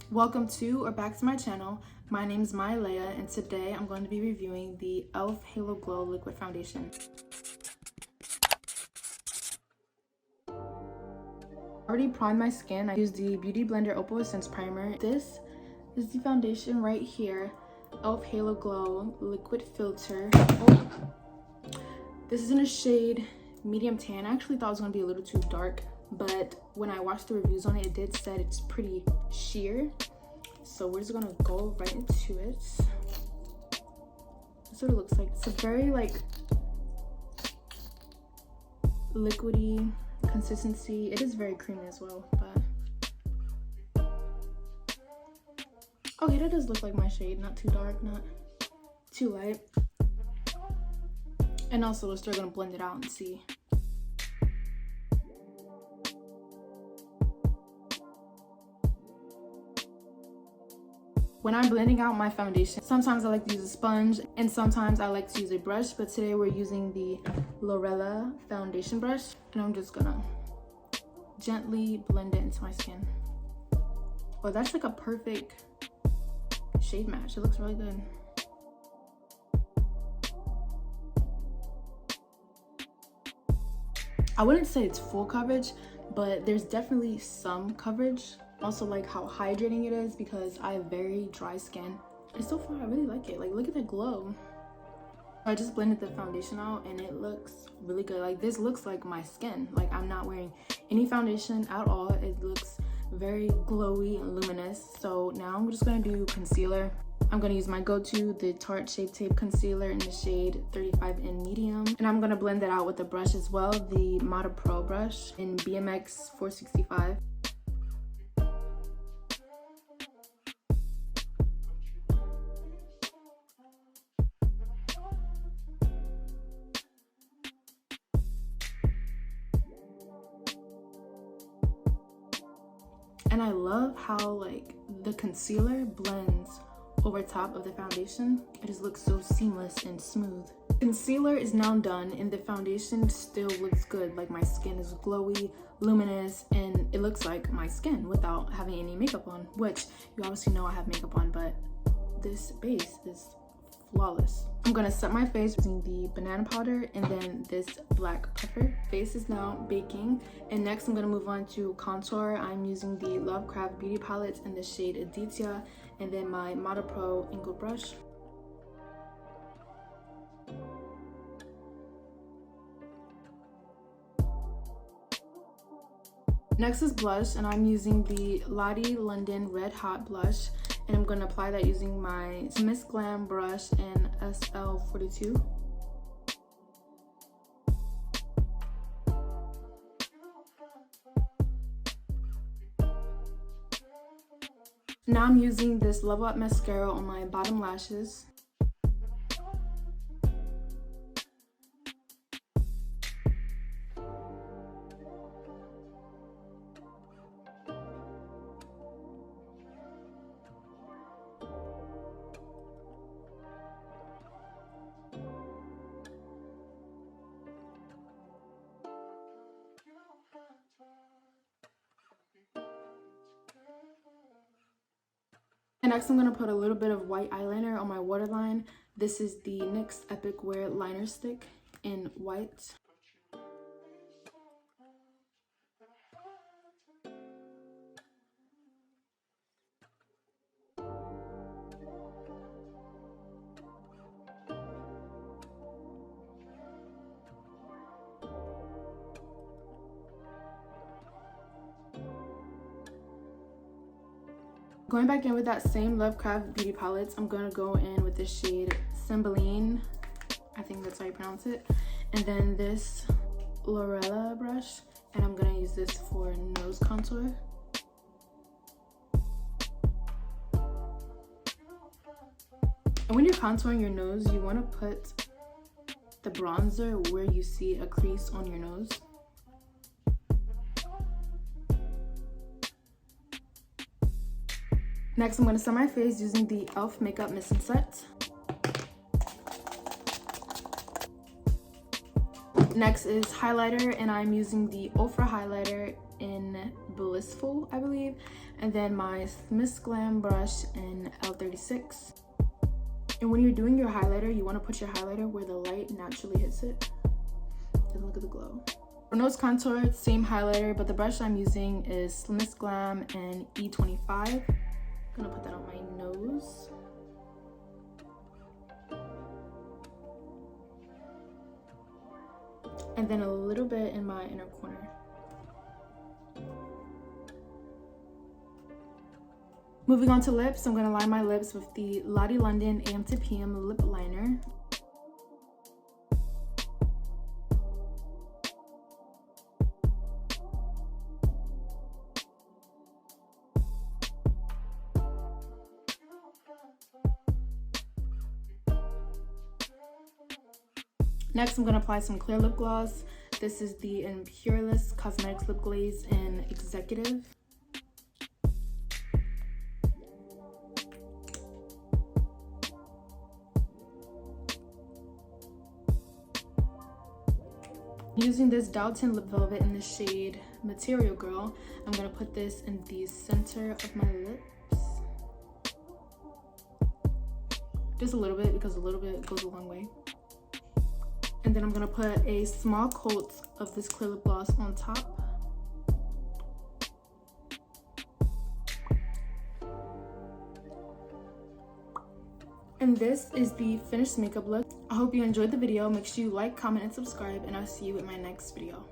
Welcome to or back to my channel. My name is Leia, and today I'm going to be reviewing the e.l.f. Halo Glow Liquid Foundation. I already primed my skin. I used the Beauty Blender Opal Essence Primer. This is the foundation right here, e.l.f. Halo Glow Liquid Filter. This is in a shade medium tan. I actually thought it was going to be a little too dark, but when I watched the reviews on it, it did say it's pretty sheer. So we're just gonna go right into it. That's what it looks like. It's a very liquidy consistency. It is very creamy as well, but okay, that does look like my shade. Not too dark, not too light. And also we're still gonna blend it out and see. When I'm blending out my foundation, sometimes I like to use a sponge and sometimes I like to use a brush, but today we're using the L'Oreal foundation brush, and I'm just gonna gently blend it into my skin. Oh, that's like a perfect shade match. It looks really good. I wouldn't say it's full coverage, but there's definitely some coverage. Also like how hydrating it is because I have very dry skin. And so far I really like it. Like, look at that glow. I just blended the foundation out and it looks really good. Like, this looks like my skin. Like, I'm not wearing any foundation at all. It looks very glowy and luminous. So now I'm just gonna do concealer. I'm gonna use my go-to, the Tarte Shape Tape Concealer in the shade 35 in medium. And I'm gonna blend that out with a brush as well, the Mata Pro brush in BMX 465. And I love how the concealer blends over top of the foundation. It just looks so seamless and smooth. Concealer is now done and the foundation still looks good. Like, my skin is glowy, luminous, and it looks like my skin without having any makeup on, which you obviously know I have makeup on, but this base is flawless. I'm gonna set my face using the banana powder and then this black pepper. Face is now baking, and next I'm gonna move on to contour. I'm using the Lovecraft Beauty Palette in the shade Aditya and then my Mata Pro Angled brush. Next is blush, and I'm using the Lottie London Red Hot blush, and I'm going to apply that using my Miss Glam brush in SL42. Now I'm using this Level Up mascara on my bottom lashes. And next I'm going to put a little bit of white eyeliner on my waterline. This is the NYX Epic Wear Liner Stick in white. Going back in with that same Lovecraft Beauty Palette, I'm going to go in with the shade Cymbeline. I think that's how you pronounce it. And then this L'Oreal brush, and I'm going to use this for nose contour. And when you're contouring your nose, you want to put the bronzer where you see a crease on your nose. Next, I'm going to set my face using the e.l.f. Makeup Mist and Set. Next is highlighter, and I'm using the Ofra highlighter in Blissful, I believe, and then my Miss Glam brush in L36. And when you're doing your highlighter, you want to put your highlighter where the light naturally hits it. And look at the glow. For nose contour, same highlighter, but the brush I'm using is Miss Glam and E25. I'm gonna put that on my nose. And then a little bit in my inner corner. Moving on to lips, I'm gonna line my lips with the Lottie London AM to PM lip liner. Next, I'm gonna apply some clear lip gloss. This is the Impureless Cosmetics Lip Glaze in Executive. Using this Dalton Lip Velvet in the shade Material Girl, I'm gonna put this in the center of my lips. Just a little bit, because a little bit goes a long way. And then I'm gonna put a small coat of this clear lip gloss on top. And this is the finished makeup look. I hope you enjoyed the video. Make sure you like, comment, and subscribe, and I'll see you in my next video.